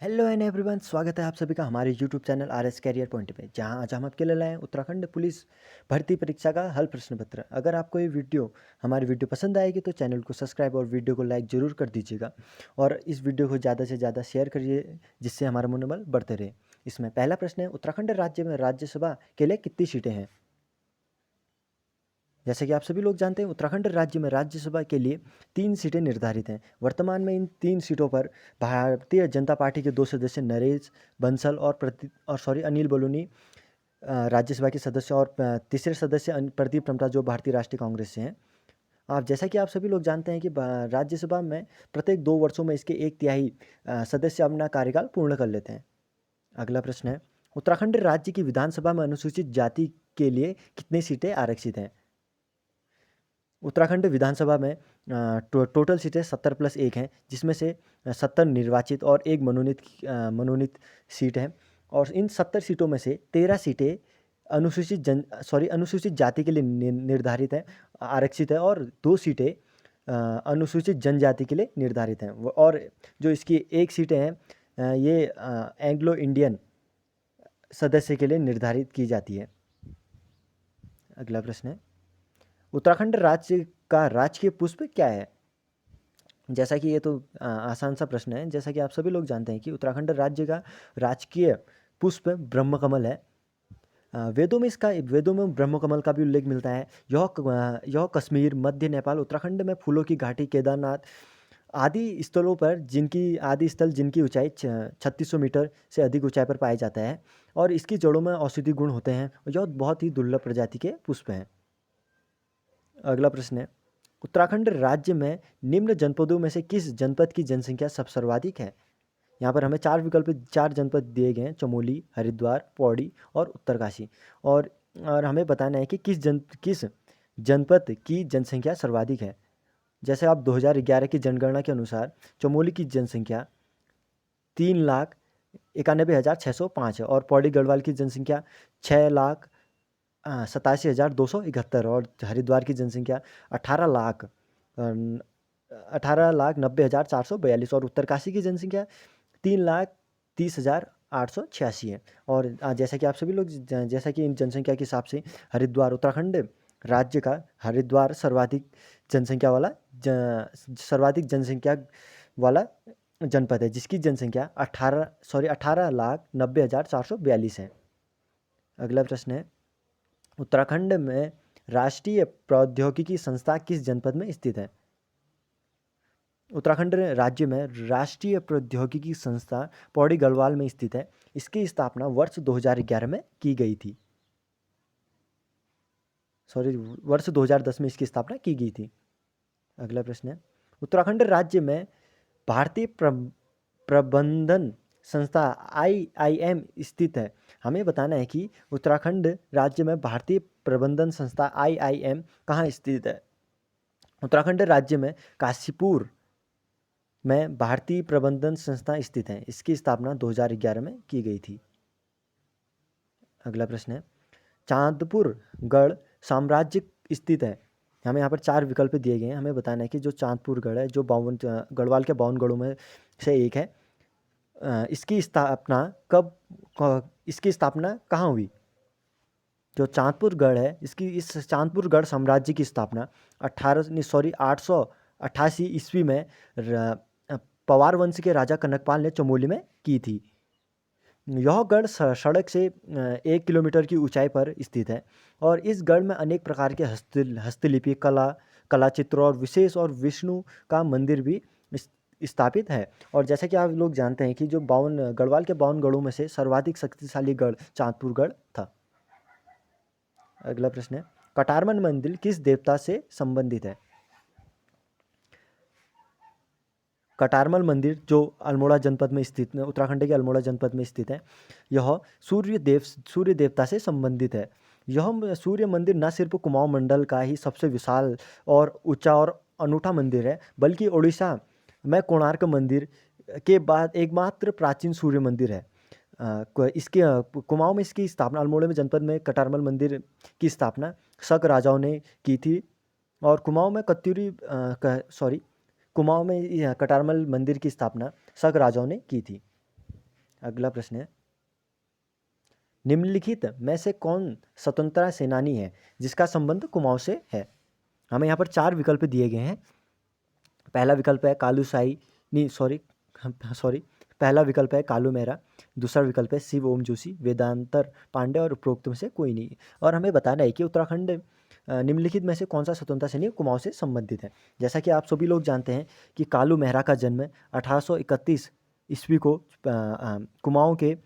Hello and everyone, स्वागत है आप सभी का हमारे YouTube channel R S career point पे, जहां आज हम आपके लिए लाए हैं उत्तराखंड पुलिस भर्ती परीक्षा का हल प्रश्न पत्र। अगर आपको ये वीडियो हमारी वीडियो पसंद आएगी तो चैनल को सब्सक्राइब और वीडियो को लाइक ज़रूर कर दीजिएगा और इस वीडियो को ज़्यादा से ज़्यादा शेयर करिए, जिससे हमारा मनोबल बढ़ते रहे। इसमें पहला प्रश्न है, उत्तराखंड राज्य में राज्यसभा के लिए कितनी सीटें हैं? जैसे कि आप सभी लोग जानते हैं, उत्तराखंड राज्य में राज्यसभा के लिए 3 सीटें निर्धारित हैं। वर्तमान में इन 3 सीटों पर भारतीय जनता पार्टी के 2 सदस्य नरेश बंसल और अनिल बलूनी राज्यसभा के सदस्य, और तीसरे सदस्य प्रदीप टमटा जो भारतीय राष्ट्रीय कांग्रेस से हैं। जैसा कि आप सभी लोग जानते हैं कि राज्यसभा में प्रत्येक 2 वर्षों में इसके 1/3 सदस्य अपना कार्यकाल पूर्ण कर लेते हैं। अगला प्रश्न है, उत्तराखंड राज्य की विधानसभा में अनुसूचित जाति के लिए कितनी सीटें आरक्षित हैं? उत्तराखंड विधानसभा में टोटल सीटें 70+1 हैं, जिसमें से 70 निर्वाचित और एक मनोनीत सीट है। और इन 70 सीटों में से 13 सीटें अनुसूचित जाति के लिए निर्धारित है, आरक्षित है, और 2 सीटें अनुसूचित जनजाति के लिए निर्धारित हैं। और जो इसकी एक सीटें हैं, ये एंग्लो इंडियन सदस्य के लिए निर्धारित की जाती है। अगला प्रश्न है, उत्तराखंड राज्य का राजकीय पुष्प क्या है? जैसा कि ये तो आसान सा प्रश्न है। जैसा कि आप सभी लोग जानते हैं कि उत्तराखंड राज्य का राजकीय पुष्प ब्रह्मकमल है। वेदों में ब्रह्मकमल का भी उल्लेख मिलता है। यह कश्मीर, मध्य नेपाल, उत्तराखंड में फूलों की घाटी, केदारनाथ आदि स्थलों पर जिनकी ऊंचाई 3600 मीटर से अधिक ऊंचाई पर पाया जाता है, और इसकी जड़ों में औषधि गुण होते हैं। यह बहुत ही दुर्लभ प्रजाति के पुष्प हैं। अगला प्रश्न है, उत्तराखंड राज्य में निम्न जनपदों में से किस जनपद की जनसंख्या सब सर्वाधिक है? यहाँ पर हमें 4 जनपद दिए गए हैं: चमोली, हरिद्वार, पौड़ी और उत्तरकाशी। और हमें बताना है कि किस जनपद की जनसंख्या सर्वाधिक है। जैसे आप 2011 की जनगणना के अनुसार चमोली की जनसंख्या 3,91,605 है, और पौड़ी गढ़वाल की जनसंख्या 6,87,271, और हरिद्वार की जनसंख्या 18,90,442, और उत्तरकाशी की जनसंख्या 3,30,886 है। और जैसा कि इन जनसंख्या के हिसाब से उत्तराखंड राज्य का हरिद्वार सर्वाधिक जनसंख्या वाला जनपद है, जिसकी जनसंख्या 18,90,442 है। अगला प्रश्न है, उत्तराखंड में राष्ट्रीय प्रौद्योगिकी संस्था किस जनपद में स्थित है? उत्तराखंड राज्य में राष्ट्रीय प्रौद्योगिकी संस्था पौड़ी गढ़वाल में स्थित है। इसकी स्थापना वर्ष 2011 में की गई थी। वर्ष 2010 में इसकी स्थापना की गई थी। अगला प्रश्न है, उत्तराखंड राज्य में भारतीय प्रबंधन संस्था IIM स्थित है। हमें बताना है कि उत्तराखंड राज्य में भारतीय प्रबंधन संस्था IIM कहाँ स्थित है? उत्तराखंड राज्य में काशीपुर में भारतीय प्रबंधन संस्था स्थित है। इसकी स्थापना 2011 में की गई थी। अगला प्रश्न है, चांदपुर गढ़ साम्राज्य स्थित है। हमें यहाँ पर 4 विकल्प दिए गए हैं। हमें बताना है कि जो चांदपुर गढ़ है, जो गढ़वाल के 52 गढ़ों में से एक है, इसकी स्थापना कहाँ हुई? जो चांदपुर गढ़ है, इस चांदपुर गढ़ साम्राज्य की स्थापना 888 ईस्वी में पवार वंश के राजा कनकपाल ने चमोली में की थी। यह गढ़ सड़क से 1 किलोमीटर की ऊंचाई पर स्थित है, और इस गढ़ में अनेक प्रकार के हस्तलिपि कला चित्र और विष्णु का मंदिर भी स्थापित है। और जैसा कि आप लोग जानते हैं कि जो गढ़वाल के 52 गढ़ों में से सर्वाधिक शक्तिशाली गढ़ चांदपुर गढ़ था। अगला प्रश्न है, कटारमल मंदिर किस देवता से संबंधित है? कटारमल मंदिर जो अल्मोड़ा जनपद में स्थित है, उत्तराखंड के अल्मोड़ा जनपद में स्थित है, यह सूर्य देवता से संबंधित है। यह सूर्य मंदिर न सिर्फ कुमाऊं मंडल का ही सबसे विशाल और ऊंचा और अनूठा मंदिर है, बल्कि उड़ीसा में कोणार्क मंदिर के बाद एकमात्र प्राचीन सूर्य मंदिर है। कुमाऊं में इसकी स्थापना, अल्मोड़ा में जनपद में कटारमल मंदिर की स्थापना शक राजाओं ने की थी। और कुमाऊं में कटारमल मंदिर की स्थापना शक राजाओं ने की थी। अगला प्रश्न है, निम्नलिखित में से कौन स्वतंत्रता सेनानी है जिसका संबंध कुमाऊं से है? हमें यहाँ पर 4 विकल्प दिए गए हैं। पहला विकल्प है कालू साई, नहीं सॉरी, पहला विकल्प है कालू मेहरा, दूसरा विकल्प है शिव ओम जोशी, वेदांतर पांडे और उपरोक्त में से कोई नहीं। और हमें बताना है कि उत्तराखंड निम्नलिखित में से कौन सा स्वतंत्रता सेनानी कुमाऊं से संबंधित है। जैसा कि आप सभी लोग जानते हैं कि कालू मेहरा का जन्म 1831 ईस्वी को कुमाऊं के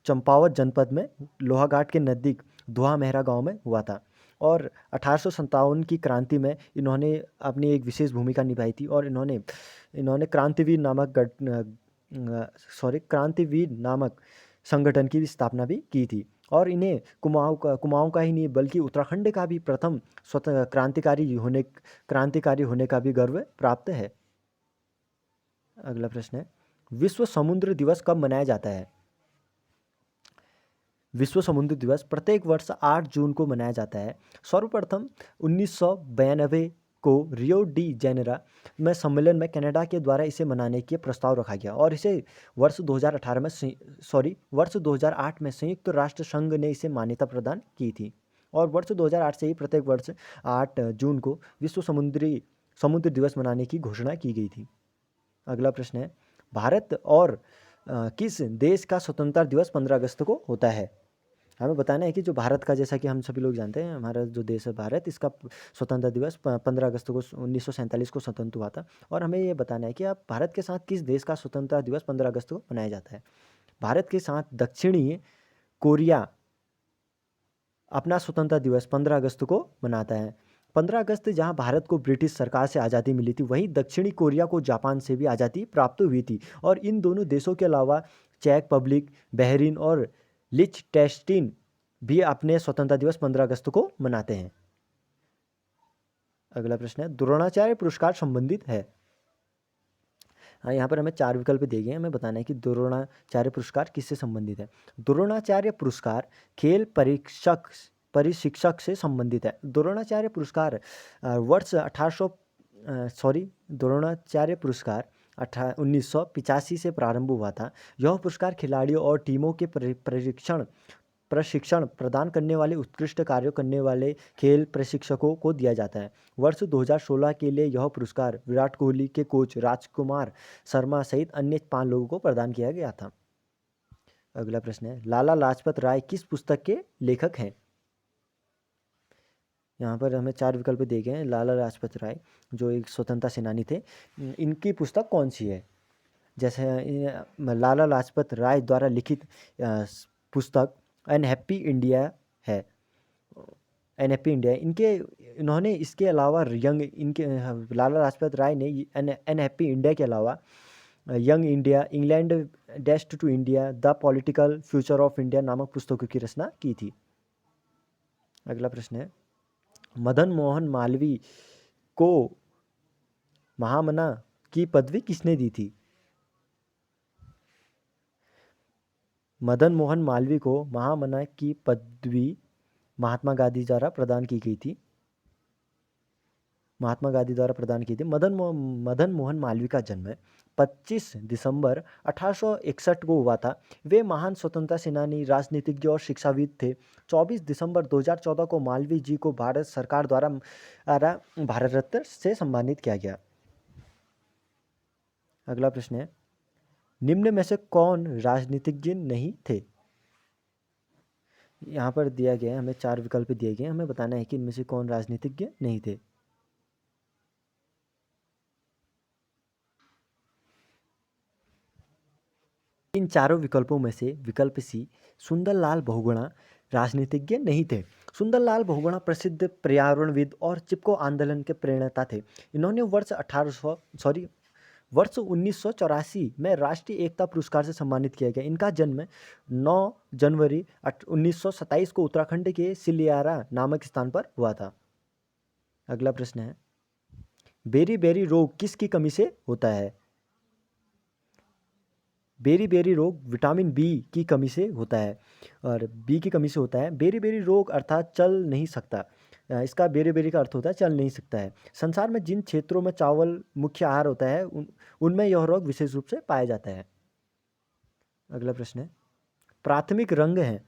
चंपावत जनपद में लोहाघाट के नज़दीक धुआ मेहरा गांव में हुआ था। और 1857 की क्रांति में इन्होंने अपनी एक विशेष भूमिका निभाई थी और इन्होंने क्रांतिवीर नामक संगठन की भी स्थापना भी की थी। और इन्हें कुमाऊं का ही नहीं बल्कि उत्तराखंड का भी प्रथम स्वतंत्र क्रांतिकारी होने का भी गर्व प्राप्त है। अगला प्रश्न है, विश्व समुद्र दिवस कब मनाया जाता है? विश्व समुद्र दिवस प्रत्येक वर्ष 8 जून को मनाया जाता है। सर्वप्रथम 1992 को रियो डी जेनेरो में सम्मेलन में कनाडा के द्वारा इसे मनाने के प्रस्ताव रखा गया और इसे वर्ष 2008 में संयुक्त राष्ट्र संघ ने इसे मान्यता प्रदान की थी। और वर्ष 2008 से ही प्रत्येक वर्ष 8 जून को विश्व समुद्र दिवस मनाने की घोषणा की गई थी। अगला प्रश्न है, भारत और किस देश का स्वतंत्रता दिवस 15 अगस्त को होता है? हमें बताना है कि जो भारत का, जैसा कि हम सभी लोग जानते हैं, हमारा जो देश है भारत, इसका स्वतंत्रता दिवस 15 अगस्त को 1947 को स्वतंत्र हुआ था। और हमें ये बताना है कि अब भारत के साथ किस देश का स्वतंत्रता दिवस 15 अगस्त को मनाया जाता है। भारत के साथ दक्षिणी कोरिया अपना स्वतंत्रता दिवस 15 अगस्त को मनाता है। 15 अगस्त जहां भारत को ब्रिटिश सरकार से आज़ादी मिली थी, वहीं दक्षिणी कोरिया को जापान से भी आज़ादी प्राप्त हुई थी। और इन दोनों देशों के अलावा चेक पब्लिक, बहरीन और लिechtenstein भी अपने स्वतंत्रता दिवस 15 अगस्त को मनाते हैं। अगला प्रश्न है, द्रोणाचार्य पुरस्कार संबंधित है? हाँ, यहाँ पर हमें 4 विकल्प दिए गए हैं। हमें बताना है कि द्रोणाचार्य पुरस्कार किससे संबंधित है। द्रोणाचार्य पुरस्कार खेल प्रशिक्षक से संबंधित है। द्रोणाचार्य पुरस्कार द्रोणाचार्य पुरस्कार 1985 से प्रारंभ हुआ था। यह पुरस्कार खिलाड़ियों और टीमों के प्रशिक्षण प्रदान करने वाले उत्कृष्ट कार्य करने वाले खेल प्रशिक्षकों को दिया जाता है। वर्ष 2016 के लिए यह पुरस्कार विराट कोहली के कोच राजकुमार शर्मा सहित अन्य 5 लोगों को प्रदान किया गया था। अगला प्रश्न है, लाला लाजपत राय किस पुस्तक के लेखक हैं? यहाँ पर हमें 4 विकल्प दिए गए हैं। लाला लाजपत राय जो एक स्वतंत्रता सेनानी थे, इनकी पुस्तक कौन सी है? जैसे लाला लाजपत राय द्वारा लिखित पुस्तक अनहैप्पी इंडिया है। अनहैप्पी इंडिया इन्होंने इसके अलावा लाला लाजपत राय ने अनहैप्पी इंडिया के अलावा यंग इंडिया, इंग्लैंड डेस्ट to India, the political future of India नामक पुस्तकों की रचना की थी। अगला प्रश्न है, मदन मोहन मालवीय को महामना की पदवी किसने दी थी? मदन मोहन मालवीय को महामना की पदवी महात्मा गांधी द्वारा प्रदान की गई थी। मदन मोहन मालवीय का जन्म 25 दिसंबर 1861 को हुआ था। वे महान स्वतंत्रता सेनानी, राजनीतिज्ञ और शिक्षाविद थे। 24 दिसंबर 2014 को मालवीय जी को भारत सरकार द्वारा भारत रत्न से सम्मानित किया गया। अगला प्रश्न है, निम्न में से कौन राजनीतिज्ञ नहीं थे? यहाँ पर दिया गया है, हमें 4 विकल्प दिए गए हैं। हमें बताना है कि इनमें से कौन राजनीतिज्ञ नहीं थे। इन चारों विकल्पों में से विकल्प सी सुंदरलाल बहुगुणा राजनीतिज्ञ नहीं थे। सुंदरलाल बहुगुणा प्रसिद्ध पर्यावरणविद और चिपको आंदोलन के प्रणेता थे। इन्होंने वर्ष 1984 में राष्ट्रीय एकता पुरस्कार से सम्मानित किया गया। इनका जन्म 9 जनवरी 1927 को उत्तराखंड के सिलियारा नामक स्थान पर हुआ था। अगला प्रश्न है, बेरी रोग किसकी कमी से होता है? बेरी रोग विटामिन बी की कमी से होता है और बी की कमी से होता है। बेरी रोग अर्थात चल नहीं सकता, इसका बेरी का अर्थ होता है चल नहीं सकता है। संसार में जिन क्षेत्रों में चावल मुख्य आहार होता है उनमें यह रोग विशेष रूप से पाया जाता है। अगला प्रश्न है, प्राथमिक रंग हैं।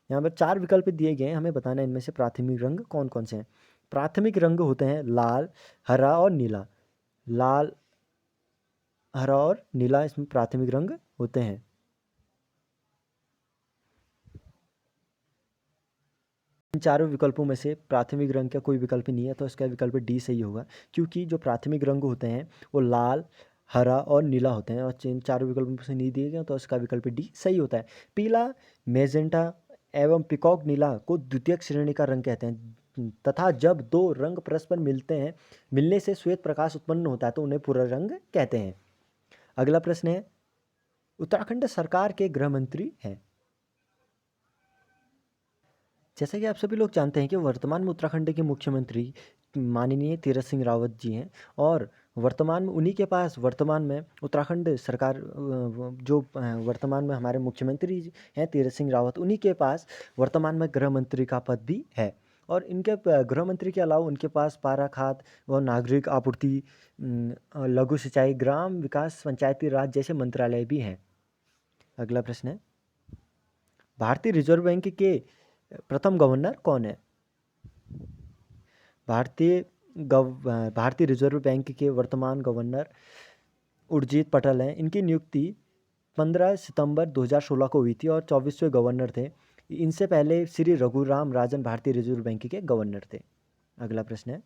यहाँ पर 4 विकल्प दिए गए हैं, हमें बताना है इनमें से प्राथमिक रंग कौन कौन से हैं। प्राथमिक रंग होते हैं लाल, हरा और नीला। लाल, हरा और नीला इसमें प्राथमिक रंग होते हैं। इन चारों विकल्पों में से प्राथमिक रंग का कोई विकल्प नहीं है, तो इसका विकल्प डी सही होगा, क्योंकि जो प्राथमिक रंग होते हैं वो लाल, हरा और नीला होते हैं, और इन चारों विकल्पों में से नहीं दिए गए, तो इसका विकल्प डी सही होता है। पीला, मैजेंटा एवं पिकॉक नीला को द्वितीयक श्रेणी का रंग कहते हैं, तथा जब दो रंग परस्पर मिलते हैं, मिलने से श्वेत प्रकाश उत्पन्न होता है, तो उन्हें पूरा रंग कहते हैं। अगला प्रश्न है, उत्तराखंड सरकार के गृह मंत्री हैं। जैसा कि आप सभी लोग जानते हैं कि वर्तमान में उत्तराखंड के मुख्यमंत्री माननीय तीरथ सिंह रावत जी हैं, और वर्तमान में उन्हीं के पास वर्तमान में उत्तराखंड सरकार वर्तमान में हमारे मुख्यमंत्री हैं तीरथ सिंह रावत, उन्हीं के पास वर्तमान में गृह मंत्री का पद भी है। और इनके गृह मंत्री के अलावा उनके पास पारा खाद व नागरिक आपूर्ति, लघु सिंचाई, ग्राम विकास, पंचायती राज जैसे मंत्रालय भी हैं। अगला प्रश्न है, भारतीय रिजर्व बैंक के प्रथम गवर्नर कौन है। भारतीय रिजर्व बैंक के वर्तमान गवर्नर उर्जित पटेल हैं। इनकी नियुक्ति 15 सितंबर 2016 को हुई थी और 24वें गवर्नर थे। इनसे पहले श्री रघुराम राजन भारतीय रिजर्व बैंक के गवर्नर थे। अगला प्रश्न है,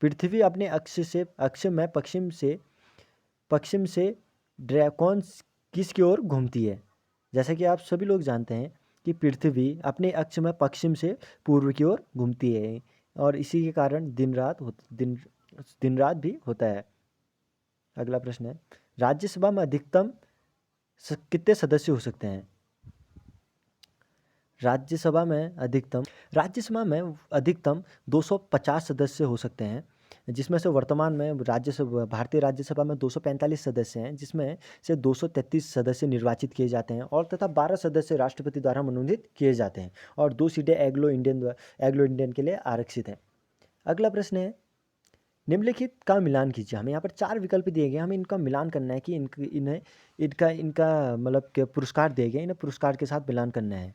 पृथ्वी अपने अक्ष में पश्चिम से कौन किसकी ओर घूमती है। जैसा कि आप सभी लोग जानते हैं कि पृथ्वी अपने अक्ष में पश्चिम से पूर्व की ओर घूमती है, और इसी के कारण दिन रात भी होता है। अगला प्रश्न है, राज्यसभा में अधिकतम कितने सदस्य हो सकते हैं। राज्यसभा में अधिकतम 250 सदस्य हो सकते हैं, जिसमें से वर्तमान में भारतीय राज्यसभा में 245 सदस्य हैं, जिसमें से 233 सदस्य निर्वाचित किए जाते हैं, और तथा 12 सदस्य राष्ट्रपति द्वारा मनोनीत किए जाते हैं, और 2 सीटें एग्लो इंडियन के लिए आरक्षित हैं। अगला प्रश्न है, निम्नलिखित का मिलान कीजिए। हमें यहाँ पर 4 विकल्प दिए गए, हमें इनका मिलान करना है कि इनका मतलब कि पुरस्कार दिए गए, इन्हें पुरस्कार के साथ मिलान करना है।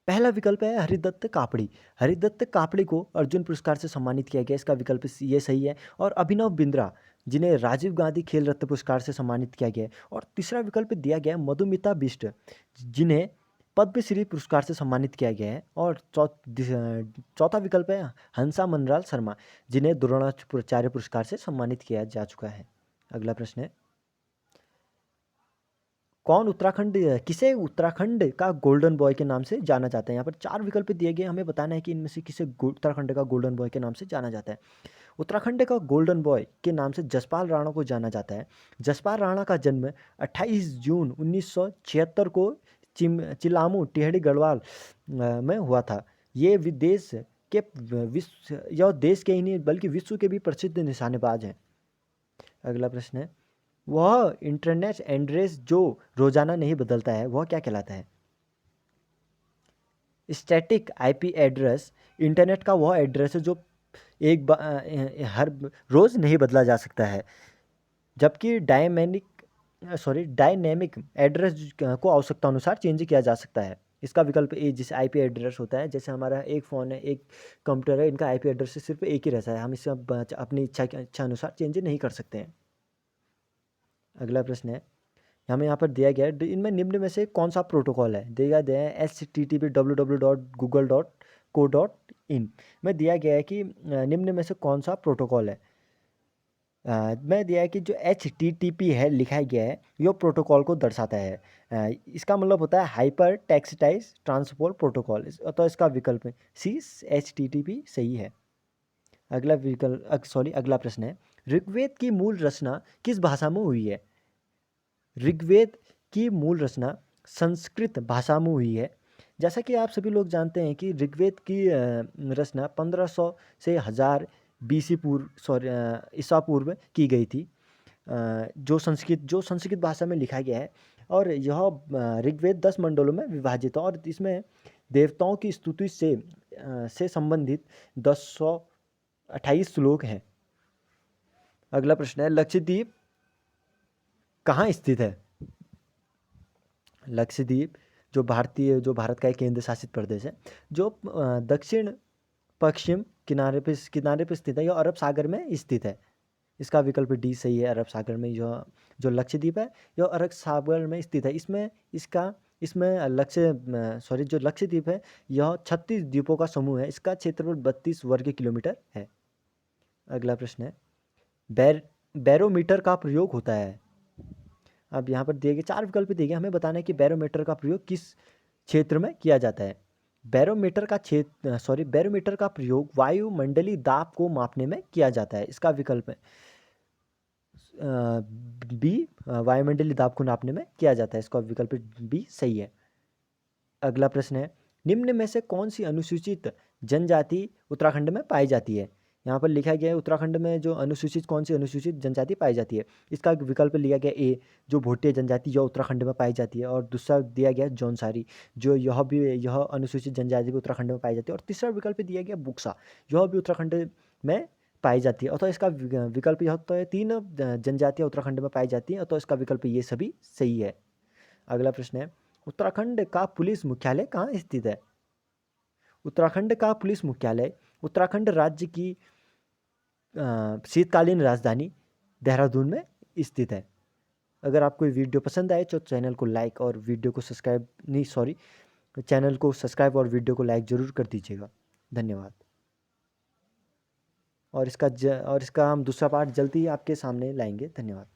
पहला विकल्प है हरिदत्त कापड़ी। हरिदत्त कापड़ी को अर्जुन पुरस्कार से सम्मानित किया गया, इसका विकल्प ये सही है। और अभिनव बिंद्रा, जिन्हें राजीव गांधी खेल रत्न पुरस्कार से सम्मानित किया गया है। और तीसरा विकल्प दिया गया है मधुमिता बिष्ट, जिन्हें पद्मश्री पुरस्कार से सम्मानित किया गया है। और चौथा विकल्प है हंसा मनराल शर्मा, जिन्हें द्रोणाचार्य पुरस्कार से सम्मानित किया जा चुका है। अगला प्रश्न है, किसे उत्तराखंड का गोल्डन बॉय के नाम से जाना जाता है। यहाँ पर 4 विकल्प दिए गए, हमें बताना है कि इनमें से किसे उत्तराखंड का गोल्डन बॉय के नाम से जाना जाता है। उत्तराखंड का गोल्डन बॉय के नाम से जसपाल राणा को जाना जाता है। जसपाल राणा का जन्म 28 जून 1976 को चिलामू टिहरी गढ़वाल में हुआ था। ये विदेश के देश के ही नहीं बल्कि विश्व के भी प्रसिद्ध निशानेबाज हैं। अगला प्रश्न है, वह इंटरनेट एड्रेस जो रोजाना नहीं बदलता है वह क्या कहलाता है। स्टैटिक आईपी एड्रेस इंटरनेट का वह एड्रेस है जो हर रोज नहीं बदला जा सकता है, जबकि डायनेमिक एड्रेस को आवश्यकता अनुसार चेंज किया जा सकता है। इसका विकल्प ए, जिसे आईपी एड्रेस होता है, जैसे हमारा एक फ़ोन है, एक कंप्यूटर है, इनका आईपी एड्रेस सिर्फ एक ही रहता है, हम इसे अपनी इच्छा अनुसार चेंज नहीं कर सकते हैं। अगला प्रश्न है, हमें यहाँ पर दिया गया है, इनमें निम्न में से कौन सा प्रोटोकॉल है। दिया गया है http://www.google.co.in में दिया गया है कि निम्न में से कौन सा प्रोटोकॉल है। में दिया है कि जो HTTP है लिखा गया है, यह प्रोटोकॉल को दर्शाता है। इसका मतलब होता है हाइपर टेक्सटाइज ट्रांसपोर्ट प्रोटोकॉल, तो इसका विकल्प सी HTTP सही है। अगला प्रश्न है, ऋग्वेद की मूल रचना किस भाषा में हुई है। ऋग्वेद की मूल रचना संस्कृत भाषा में हुई है। जैसा कि आप सभी लोग जानते हैं कि ऋग्वेद की रचना 1500 से 1000 BC ईसा पूर्व की गई थी, जो संस्कृत भाषा में लिखा गया है। और यह ऋग्वेद 10 मंडलों में विभाजित है, और इसमें देवताओं की स्तुति से संबंधित 1028 श्लोक हैं। अगला प्रश्न है, लक्षद्वीप कहाँ स्थित है? लक्षद्वीप जो भारत का एक केंद्र शासित प्रदेश है, जो दक्षिण पश्चिम किनारे पे स्थित है, यह अरब सागर में स्थित है। इसका विकल्प डी सही है। अरब सागर में यह जो लक्षद्वीप है, यह अरब सागर में स्थित है। जो लक्षद्वीप है, यह 36 द्वीपों का समूह है। इसका क्षेत्रफल 32 वर्ग किलोमीटर है। अगला प्रश्न है, बैर बैरोमीटर का प्रयोग होता है। अब यहाँ पर दिए गए 4 विकल्प दिए गए, हमें बताना है कि बैरोमीटर का प्रयोग किस क्षेत्र में किया जाता है। बैरोमीटर का प्रयोग वायुमंडलीय दाब को मापने में किया जाता है। इसका विकल्प है बी, वायुमंडलीय दाब को नापने में किया जाता है। इसका विकल्प बी सही है। अगला प्रश्न है, निम्न में से कौन सी अनुसूचित जनजाति उत्तराखंड में पाई जाती है? यहाँ पर लिखा गया है उत्तराखंड में जो कौन सी अनुसूचित जनजाति पाई जाती है। इसका विकल्प लिया गया ए, जो भोटिया जनजाति यह उत्तराखंड में पाई जाती है, और दूसरा दिया गया जौनसारी, जो यह अनुसूचित जनजाति भी उत्तराखंड में पाई जाती है, और तीसरा विकल्प दिया गया बुक्सा, यह भी उत्तराखंड में पाई जाती है। अतः इसका विकल्प यह होता है, 3 जनजातियाँ उत्तराखंड में पाई जाती हैं, अतः इसका विकल्प ये सभी सही है। अगला प्रश्न है, उत्तराखंड का पुलिस मुख्यालय कहाँ स्थित है? उत्तराखंड का पुलिस मुख्यालय उत्तराखंड राज्य की शीतकालीन राजधानी देहरादून में स्थित है। अगर आपको ये वीडियो पसंद आए तो चैनल को लाइक और वीडियो को सब्सक्राइब चैनल को सब्सक्राइब और वीडियो को लाइक ज़रूर कर दीजिएगा। धन्यवाद। और इसका हम दूसरा पार्ट जल्दी ही आपके सामने लाएंगे। धन्यवाद।